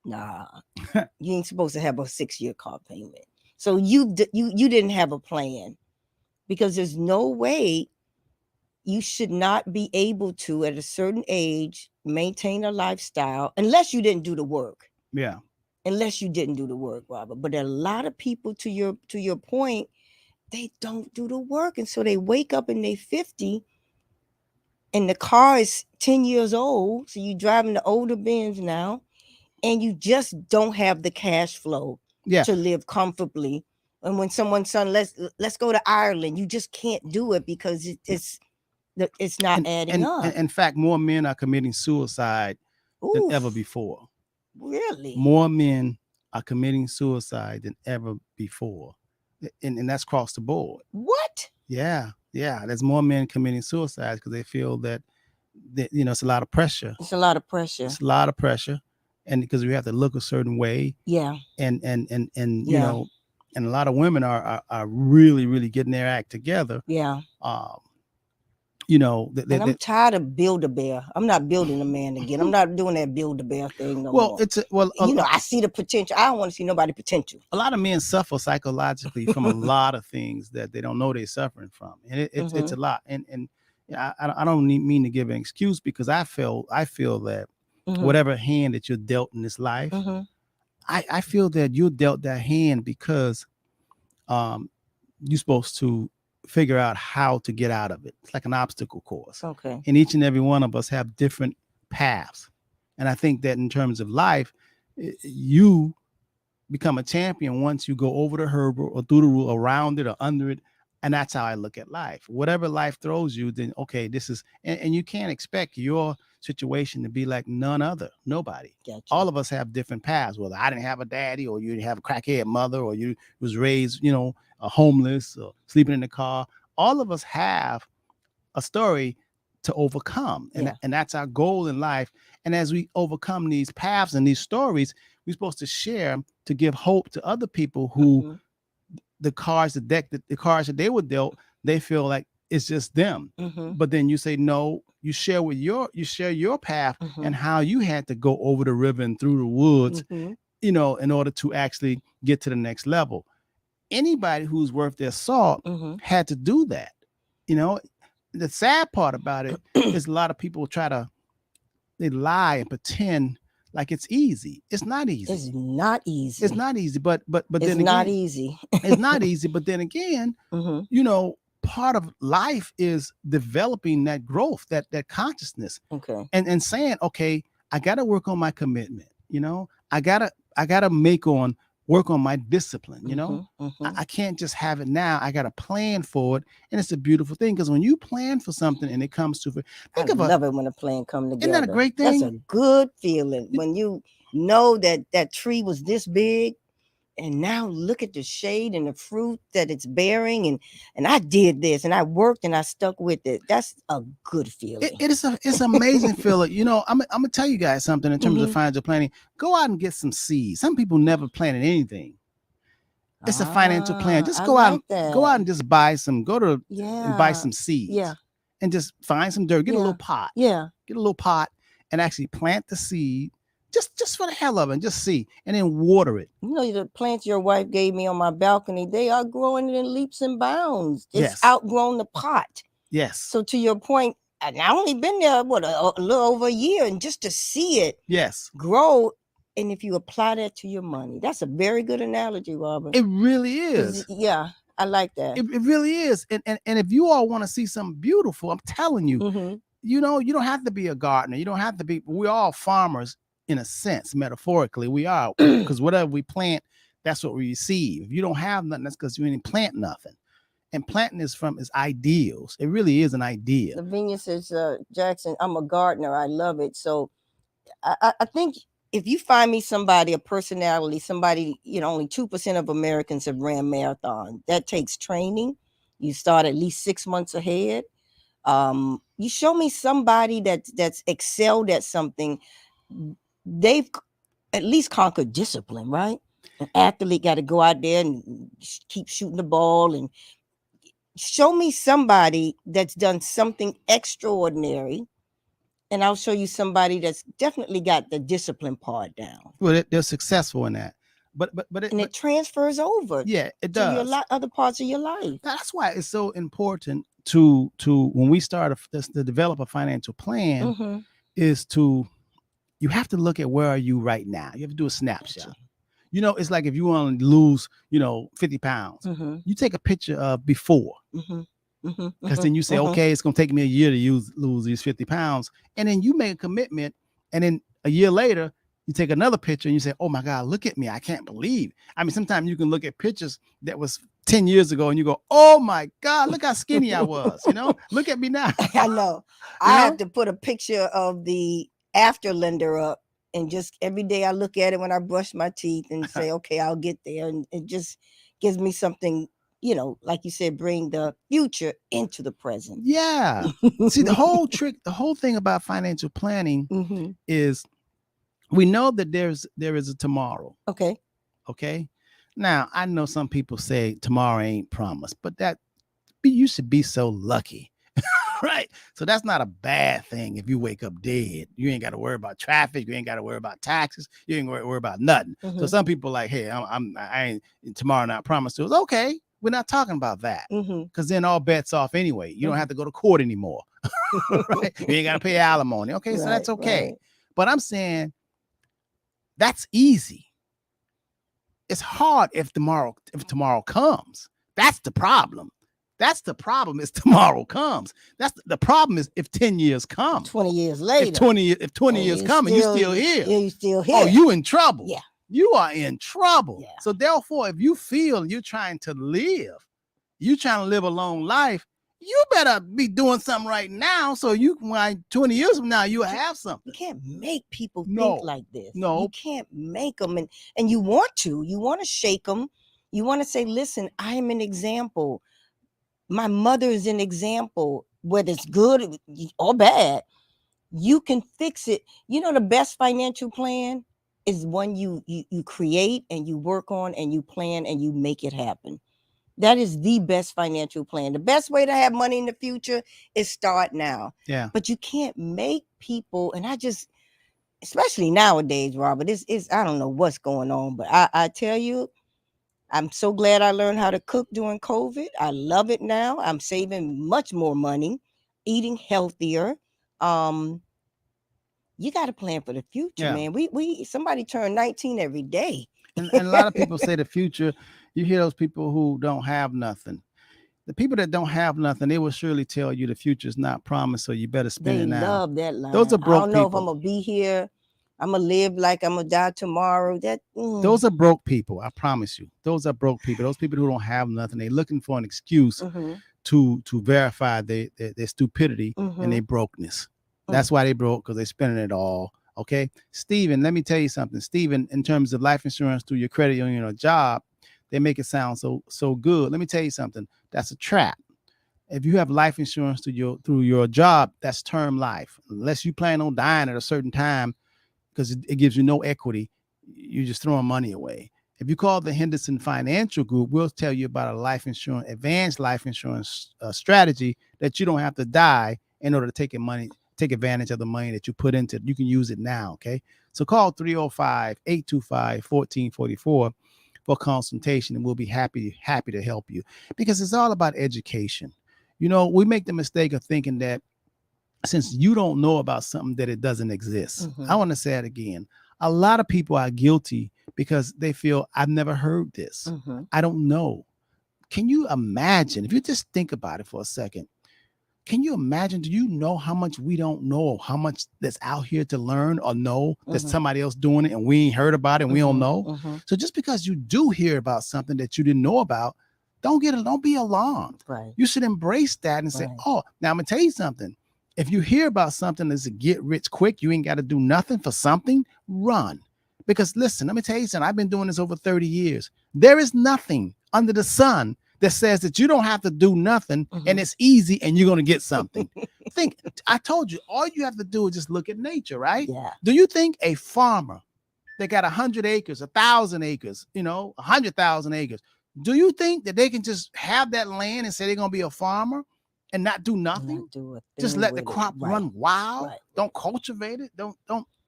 nah, you ain't supposed to have a 6-year car payment. So you didn't have a plan, because there's no way you should not be able to, at a certain age, maintain a lifestyle unless you didn't do the work. Yeah. Unless you didn't do the work, Robert. But a lot of people, to your point, they don't do the work. And so they wake up and they 50 and the car is 10 years old, so you're driving the older Benz now, and you just don't have the cash flow to live comfortably. And when someone's son, let's go to Ireland, you just can't do it because it's not adding up. And in fact, more men are committing suicide than ever before. Really? More men are committing suicide than ever before. And that's across the board. What? Yeah. There's more men committing suicide because they feel that it's a lot of pressure. It's a lot of pressure. It's a lot of pressure, and because we have to look a certain way. Yeah. And you know, and a lot of women are really, really getting their act together. Yeah. You know, and I'm tired of Build-A-Bear. I'm not building a man again. I'm not doing that Build-A-Bear thing no more. I see the potential. I don't want to see nobody potential. A lot of men suffer psychologically from a lot of things that they don't know they're suffering from, and it's a lot. And I don't mean to give an excuse, because I feel that whatever hand that you're dealt in this life, I feel that you're dealt that hand because you're supposed to figure out how to get out of it. It's like an obstacle course. Okay. And each and every one of us have different paths. And I think that in terms of life, you become a champion once you go over the hurdle or through the rule, around it or under it. And that's how I look at life. Whatever life throws you, then okay, this is, and you can't expect your situation to be like nobody. Gotcha. All of us have different paths. Whether I didn't have a daddy, or you didn't have a crackhead mother, or you was raised, homeless or sleeping in the car. All of us have a story to overcome. And that's our goal in life. And as we overcome these paths and these stories, we're supposed to share to give hope to other people who the cards that they were dealt, they feel like it's just them. But then you say, no, you share your path and how you had to go over the river and through the woods, in order to actually get to the next level. Anybody who's worth their salt had to do that. The sad part about it is a lot of people they lie and pretend like it's easy. It's not easy. It's not easy. It's not easy. But then it's again, not easy. It's not easy. But then again, part of life is developing that growth, that consciousness. Okay. And saying, okay, I got to work on my commitment. I gotta work on my discipline. I can't just have it now. I got to plan for it. And it's a beautiful thing, because when you plan for something and it comes to I love it when a plan comes together. Isn't that a great thing? That's a good feeling when you know that tree was this big, and now look at the shade and the fruit that it's bearing, and I did this and I worked and I stuck with it. That's a good feeling. It's amazing feeling. I'm gonna tell you guys something in terms of financial planning. Go out and get some seeds. Some people never planted anything. It's a financial plan. Just go out and just buy some. Go to and buy some seeds. Yeah. And just find some dirt. Get a little pot. Yeah. Get a little pot and actually plant the seed. Just for the hell of it, and just see, and then water it. The plants your wife gave me on my balcony, they are growing in leaps and bounds. It's outgrown the pot. Yes. So to your point, I only been there a little over a year, and just to see it grow, and if you apply that to your money, that's a very good analogy, Robert. It really is. Yeah, I like that. It really is. And if you all want to see something beautiful, I'm telling you, you don't have to be a gardener. You don't have to be. We're all farmers. In a sense, metaphorically, we are, because whatever we plant, that's what we receive. If you don't have nothing, that's because you didn't plant nothing. And planting is ideals. It really is an idea. Lavinia says, Jackson, I'm a gardener. I love it. So I think if you find me a personality, somebody, only 2% of Americans have ran marathon. That takes training. You start at least 6 months ahead. You show me somebody that's excelled at something. They've at least conquered discipline, right? An athlete got to go out there and keep shooting the ball, and show me somebody that's done something extraordinary, and I'll show you somebody that's definitely got the discipline part down. Well, they're successful in that, but it transfers over. Yeah, it does. To other parts of your life. That's why it's so important to when we start to develop a financial plan, is you have to look at where are you right now. You have to do a snapshot. It's like if you want to lose, 50 pounds, you take a picture of before, Because then you say, okay, it's going to take me a year to lose these 50 pounds. And then you make a commitment. And then a year later, you take another picture and you say, oh my God, look at me. I can't believe. I mean, sometimes you can look at pictures that was 10 years ago and you go, oh my God, look how skinny I was. Look at me now. I know. I have to put a picture of the after Linda up, and just every day I look at it when I brush my teeth and say, okay, I'll get there. And it just gives me something, like you said, bring the future into the present. Yeah. See, the whole thing about financial planning is we know that there is a tomorrow. Okay. Now, I know some people say tomorrow ain't promised, but you should be so lucky. Right. So that's not a bad thing. If you wake up dead, you ain't got to worry about traffic. You ain't got to worry about taxes. You ain't got to worry about nothing. So some people like, hey, I ain't tomorrow not promised to us. Okay. We're not talking about that, because then all bets off anyway. You don't have to go to court anymore. Right? You ain't got to pay alimony. Okay. So that's okay. Right. But I'm saying that's easy. It's hard if tomorrow comes. That's the problem. That's the problem is tomorrow comes. That's the problem is if 10 years come. 20 years later. If 20 years come and you're still here. Yeah, you're still here. Oh, you in trouble. Yeah. You are in trouble. Yeah. So therefore, if you feel you're trying to live a long life, you better be doing something right now. So when 20 years from now, you have something. You can't make people think like this. No. You can't make them. And you want to shake them. You want to say, listen, I am an example. My mother is an example, whether it's good or bad. You can fix it. The best financial plan is one you create and you work on and you plan and you make it happen. That is the best financial plan. The best way to have money in the future is start now. Yeah. But you can't make people, and especially nowadays, Robert, I don't know what's going on, but I tell you, I'm so glad I learned how to cook during COVID. I love it now. I'm saving much more money, eating healthier. You got to plan for the future, man. Somebody turn 19 every day. And a lot of people say the future. You hear those people who don't have nothing. The people that don't have nothing, they will surely tell you the future is not promised, so you better spend it now. They love that line. Those are broke people. I don't know if I'm going to be here. I'm going to live like I'm going to die tomorrow. Those are broke people. I promise you. Those are broke people. Those people who don't have nothing. They're looking for an excuse to verify their stupidity and their brokenness. That's why they broke, because they're spending it all. Okay. Stephen, let me tell you something. Stephen, in terms of life insurance through your credit union or job, they make it sound so good. Let me tell you something. That's a trap. If you have life insurance through your job, that's term life. Unless you plan on dying at a certain time, because it gives you no equity, you're just throwing money away. If you call the Henderson Financial Group, we'll tell you about a advanced life insurance strategy that you don't have to die in order to take advantage of the money that you put into it. You can use it now. Okay. So call 305-825-1444 for consultation, and we'll be happy to help you, because it's all about education. We make the mistake of thinking that since you don't know about something, that it doesn't exist. I want to say it again. A lot of people are guilty because they feel, I've never heard this. I don't know. Can you imagine, if you just think about it for a second, can you imagine, do you know how much we don't know, how much that's out here to learn or know that somebody else doing it and we ain't heard about it and we don't know? So just because you do hear about something that you didn't know about, don't be alarmed. Right. You should embrace that and say, oh, now I'm gonna tell you something. If you hear about something that's a get rich quick, you ain't got to do nothing for something, run. Because listen, let me tell you something. I've been doing this over 30 years. There is nothing under the sun that says that you don't have to do nothing and it's easy and you're going to get something. I told you, all you have to do is just look at nature, right? Yeah. Do you think a farmer that got 100 acres, 1,000 acres, 100,000 acres, do you think that they can just have that land and say they're going to be a farmer and not do nothing? Just let the crop run wild. Right. Don't cultivate it. Don't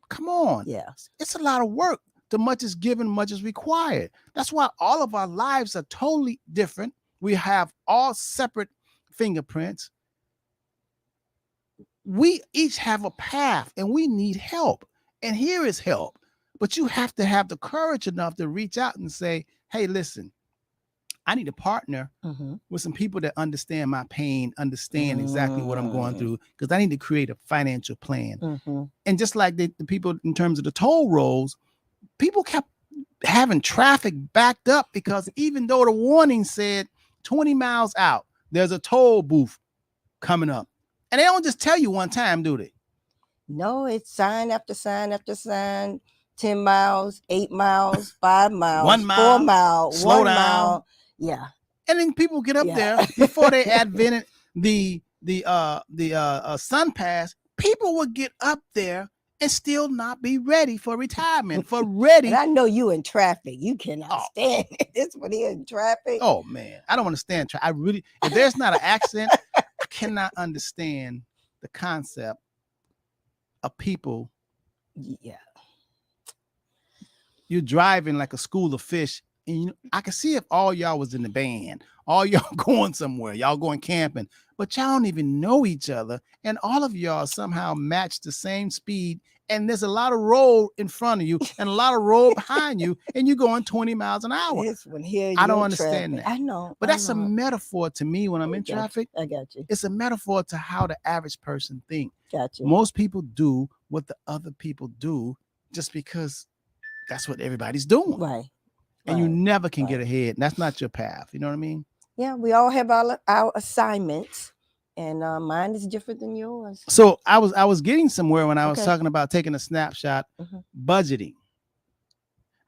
come on. Yeah. It's a lot of work. Too much is given, much is required. That's why all of our lives are totally different. We have all separate fingerprints. We each have a path and we need help. And here is help. But you have to have the courage enough to reach out and say, hey, listen, I need to partner with some people that understand my pain, understand exactly what I'm going through, because I need to create a financial plan. And just like the people in terms of the toll roads, people kept having traffic backed up because even though the warning said 20 miles out, there's a toll booth coming up. And they don't just tell you one time, do they? No, it's sign after sign after sign. 10 miles, 8 miles, 5 miles, 1 mile, 4 miles, slow 1 down. mile. Yeah. And then people get up there before they invented the Sun Pass. People would get up there and still not be ready for retirement. For ready. And I know you in traffic. You cannot stand it. This one here in traffic. Oh man, I don't understand. I really, if there's not an accident, I cannot understand the concept of people. Yeah. You're driving like a school of fish. And I can see if all y'all was in the band, all y'all going somewhere, y'all going camping, but y'all don't even know each other. And all of y'all somehow match the same speed. And there's a lot of road in front of you and a lot of road behind you. And you're going 20 miles an hour. This one here, I don't understand that. I know. But that's a metaphor to me when I'm in traffic. I got you. It's a metaphor to how the average person thinks. Got you. Most people do what the other people do just because that's what everybody's doing. Right. And you never can get ahead. And that's not your path. You know what I mean? Yeah, we all have our assignments, and mine is different than yours. So I was getting somewhere when I was talking about taking a snapshot, budgeting.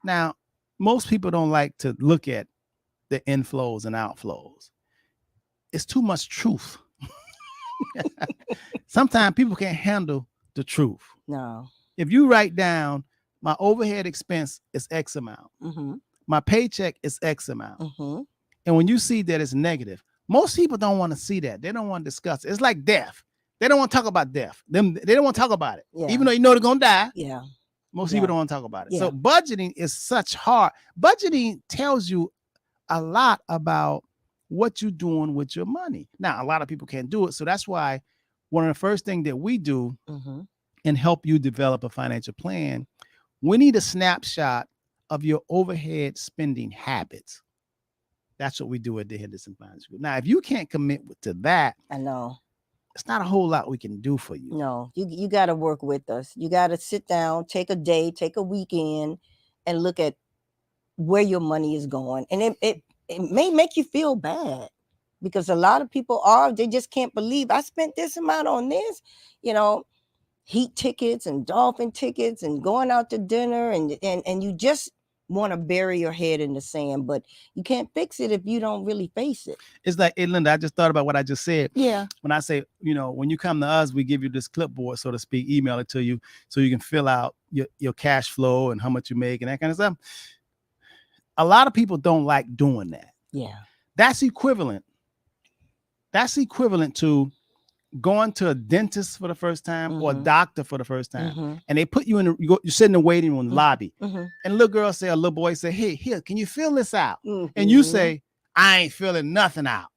Now, most people don't like to look at the inflows and outflows. It's too much truth. Sometimes people can't handle the truth. No. If you write down my overhead expense is X amount. My paycheck is X amount. And when you see that it's negative, most people don't want to see that. They don't want to discuss it. It's like death. They don't want to talk about death. They don't want to talk about it. Yeah. Even though you know they're going to die. Yeah. Most people don't want to talk about it. Yeah. So budgeting is such hard. Budgeting tells you a lot about what you're doing with your money. Now, a lot of people can't do it. So that's why one of the first things that we do and help you develop a financial plan, we need a snapshot of your overhead spending habits. That's what we do at the Henderson Finance Group. Now, if you can't commit to that, I know it's not a whole lot we can do for you. No, you got to work with us. You got to sit down, take a day, take a weekend, and look at where your money is going. And it may make you feel bad because a lot of people they just can't believe I spent this amount on this, heat tickets and dolphin tickets and going out to dinner and you just want to bury your head in the sand, but you can't fix it if you don't really face it. It's like, hey, Linda, I just thought about what I just said. Yeah. When I say, when you come to us, we give you this clipboard, so to speak, email it to you so you can fill out your cash flow and how much you make and that kind of stuff. A lot of people don't like doing that. Yeah. That's equivalent to going to a dentist for the first time or a doctor for the first time, and they put you in you sit in the waiting room, lobby, and a little girl say, a little boy say, hey, here, can you fill this out? And you say, I ain't filling nothing out.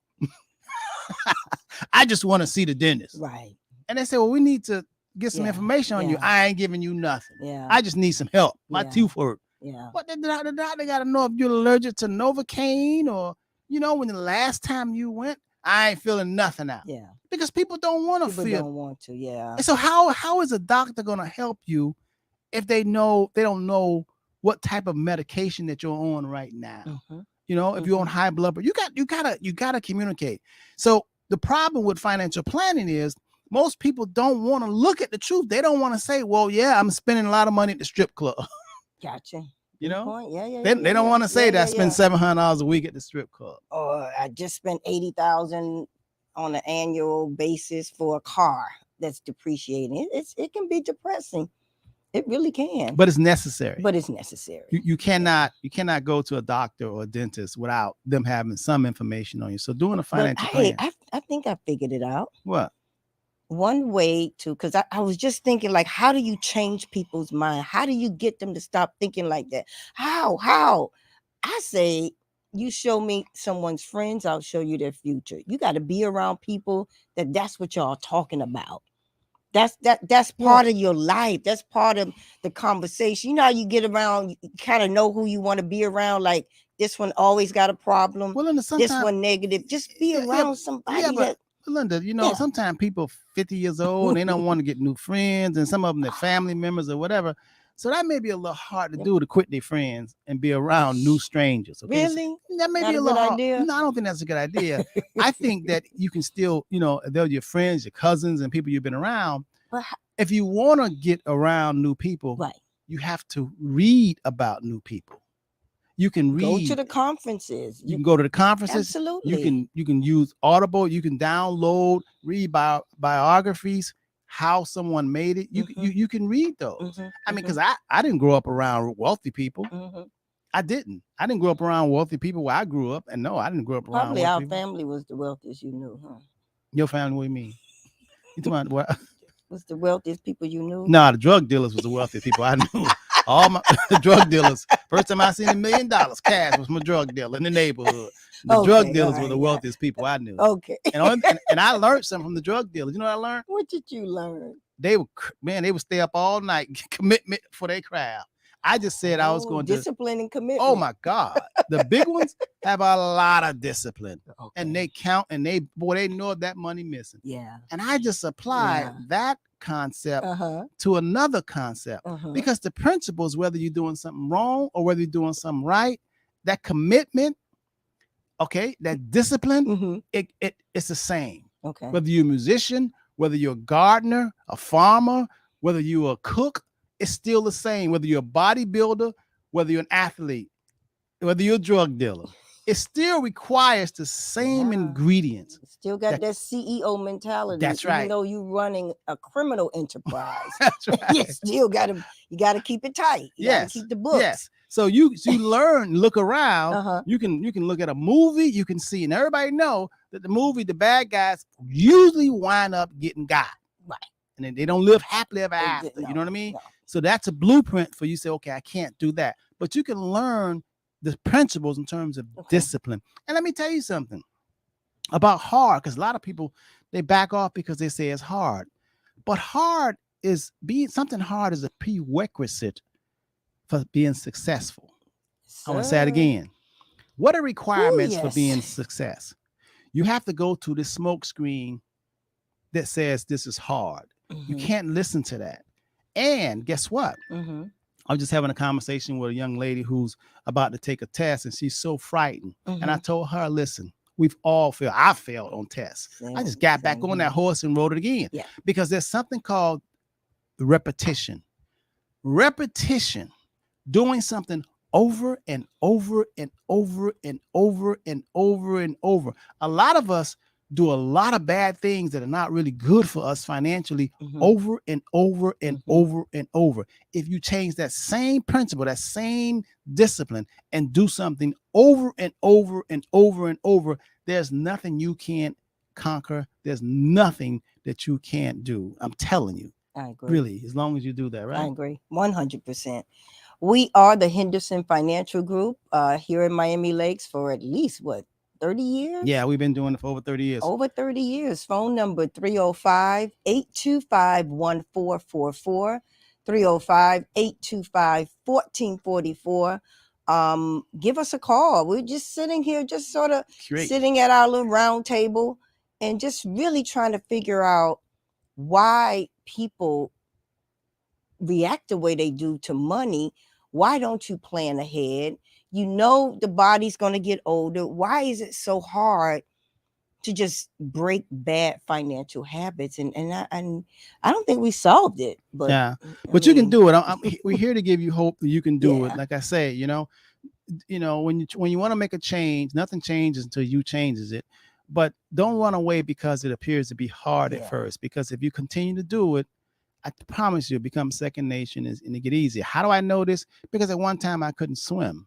I just want to see the dentist. Right. And they say, well, we need to get some information on you. I ain't giving you nothing. Yeah. I just need some help. My tooth hurt. Yeah. But the doctor got to know if you're allergic to Novocaine or, when the last time you went, I ain't feeling nothing out. Yeah. Because people don't want to feel. People don't want to, yeah. And so how is a doctor going to help you if they don't know what type of medication that you're on right now? If you're on high blood pressure, you gotta communicate. So the problem with financial planning is most people don't want to look at the truth. They don't want to say, well, yeah, I'm spending a lot of money at the strip club. Gotcha. They don't want to say that I spend $700 a week at the strip club. Or I just spent $80,000 on an annual basis for a car that's depreciating. It can be depressing. It really can. But it's necessary. You cannot go to a doctor or a dentist without them having some information on you. So doing a financial plan. I think I figured it out. What? One way to, because I was just thinking, like, how do you change people's mind? How do you get them to stop thinking like that? How? I say, you show me someone's friends, I'll show you their future. You got to be around people that's what y'all talking about. That's part of your life. That's part of the conversation. You know how you get around, you kind of know who you want to be around. Like, this one always got a problem. Well, Linda, this one negative. Just be around somebody that. Linda, you know, sometimes people 50 years old and they don't want to get new friends, and some of them they're family members or whatever. So that may be a little hard to do, to quit their friends and be around new strangers. Okay? Really? So that may be a little hard. Idea? No, I don't think that's a good idea. I think that you can still, you know, they're your friends, your cousins, and people you've been around. But if you want to get around new people, right, you have to read about new people. You can read. Go to the conferences. You can go to the conferences. Absolutely. You can use Audible. You can download, read biographies, how someone made it. You can read those. I mean, because I didn't grow up around wealthy people. I didn't grow up around wealthy people where I grew up. And no, I didn't grow up around probably our people. family was the wealthiest you knew, huh? Your family, what do you mean? You talking about what? Was the wealthiest people you knew? No, the drug dealers was the wealthiest people I knew. All my drug dealers. First time I seen $1 million cash was my drug dealer in the neighborhood. The drug dealers were the wealthiest people I knew. Okay. And I learned something from the drug dealers. You know what I learned? What did you learn? They would stay up all night, commitment for their crowd. I just said I was going to discipline and commitment. Oh my God. The big ones have a lot of discipline. And they count and they know that money missing. Yeah. And I just applied that concept to another concept, because the principles, whether you're doing something wrong or whether you're doing something right, that commitment, that discipline, it's the same. Okay. Whether you're a musician, whether you're a gardener, a farmer, whether you're a cook, it's still the same. Whether you're a bodybuilder, whether you're an athlete, whether you're a drug dealer, it still requires the same ingredients. Still got that CEO mentality. That's right. Even though you're running a criminal enterprise, that's right. you still got to keep it tight. You gotta keep the books. Yes. So you learn, look around. You can look at a movie. You can see, and everybody know that the movie, the bad guys usually wind up getting got. Right. And they don't live happily ever after. You know what I mean? No. So that's a blueprint for you. Say, okay, I can't do that, but you can learn the principles in terms of discipline. And let me tell you something about hard, because a lot of people, they back off because they say it's hard. But hard is something hard is a prerequisite for being successful. I want to say it again. What are requirements for being success? You have to go to the smoke screen that says this is hard. You can't listen to that. And guess what? I was just having a conversation with a young lady who's about to take a test, and she's so frightened. And I told her, listen, we've all failed. I failed on tests. I just got back on that horse and rode it again. Yeah. Because there's something called repetition. Repetition, doing something over and over and over and over and over and over. A lot of us do a lot of bad things that are not really good for us financially over and over and over and over. If you change that same principle, that same discipline, and do something over and over and over and over, there's nothing you can't conquer. There's nothing that you can't do. I'm telling you. I agree. Really, as long as you do that, right? I agree. 100%. We are the Henderson Financial Group here in Miami Lakes for at least 30 years? Yeah, we've been doing it for over 30 years. Over 30 years. Phone number 305-825-1444. 305-825-1444. Give us a call. We're just sitting here, just sort of sitting at our little round table and just really trying to figure out why people react the way they do to money. Why don't you plan ahead? You know the body's going to get older. Why is it so hard to just break bad financial habits? And I don't think we solved it. But yeah, but you can do it. We're here to give you hope that you can do it. Like I say, you know, when you want to make a change, nothing changes until you changes it. But don't run away because it appears to be hard at first. Because if you continue to do it, I promise you, it becomes second nature and it get easier. How do I know this? Because at one time I couldn't swim.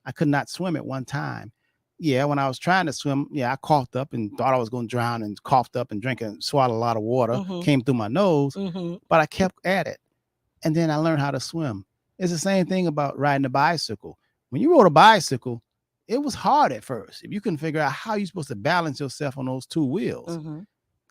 I could not swim at one time. Yeah, when I was trying to swim, I coughed up and thought I was going to drown and coughed up and drank and swallowed a lot of water, came through my nose, but I kept at it. And then I learned how to swim. It's the same thing about riding a bicycle. When you rode a bicycle, it was hard at first. If you couldn't figure out how you're supposed to balance yourself on those two wheels.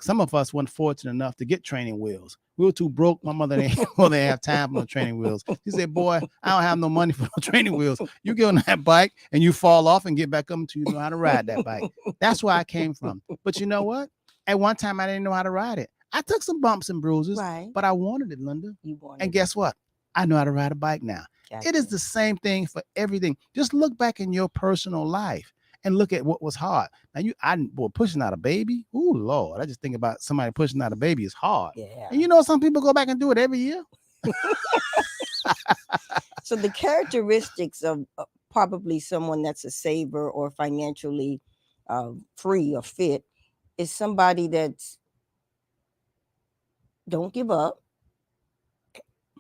Some of us weren't fortunate enough to get training wheels. We were too broke. My mother didn't have time for no training wheels. She said, boy, I don't have no money for no training wheels. You get on that bike and you fall off and get back up until you know how to ride that bike. That's where I came from. But you know what? At one time, I didn't know how to ride it. I took some bumps and bruises, but I wanted it, Linda. You wanted and guess what? I know how to ride a bike now. Gotcha. It is the same thing for everything. Just look back in your personal life and look at what was hard. Now pushing out a baby. Oh Lord, I just think about somebody pushing out a baby is hard. Yeah. And you know, some people go back and do it every year. So the characteristics of probably someone that's a saver or financially free or fit is somebody that's don't give up,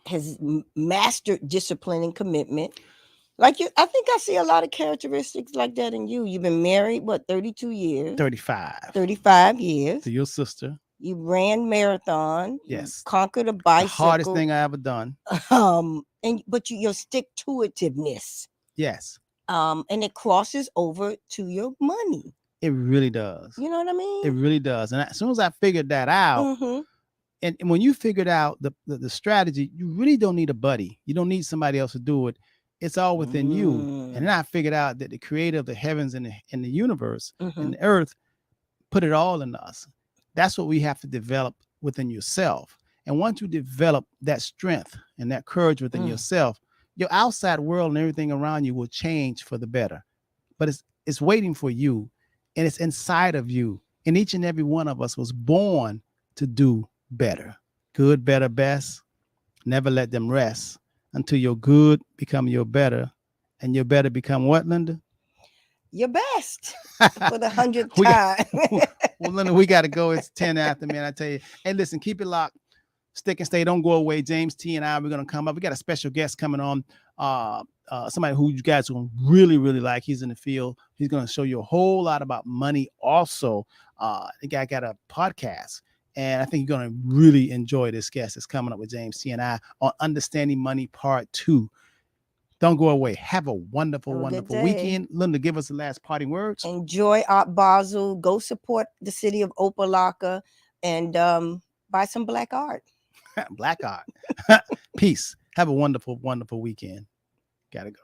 has mastered discipline and commitment. Like you, I think I see a lot of characteristics like that in you. You've been married, 32 years? 35. 35 years. To your sister. You ran marathon. Yes. You conquered a bicycle. The hardest thing I ever done. But your stick-to-itiveness. Yes. And it crosses over to your money. It really does. You know what I mean? It really does. And as soon as I figured that out, and when you figured out the strategy, you really don't need a buddy. You don't need somebody else to do it. It's all within you. And then I figured out that the creator of the heavens and the universe and the earth put it all in us. That's what we have to develop within yourself. And once you develop that strength and that courage within yourself, your outside world and everything around you will change for the better. But it's waiting for you, and it's inside of you. And each and every one of us was born to do better. Good, better, best. Never let them rest until your good become your better, and your better become what, Linda? Your best for the 100th time. Well, Linda, we got to go. It's 10 after, man. I tell you. Hey, listen, keep it locked. Stick and stay. Don't go away. James T and I, we're going to come up. We got a special guest coming on. Somebody who you guys will really, really like. He's in the field. He's going to show you a whole lot about money. Also, the guy got a podcast. And I think you're going to really enjoy this guest that's coming up with James T and I on Understanding Money Part 2. Don't go away. Have a wonderful, wonderful weekend. Linda, give us the last parting words. Enjoy Art Basel. Go support the city of Opa-locka and buy some black art. Black art. Peace. Have a wonderful, wonderful weekend. Gotta go.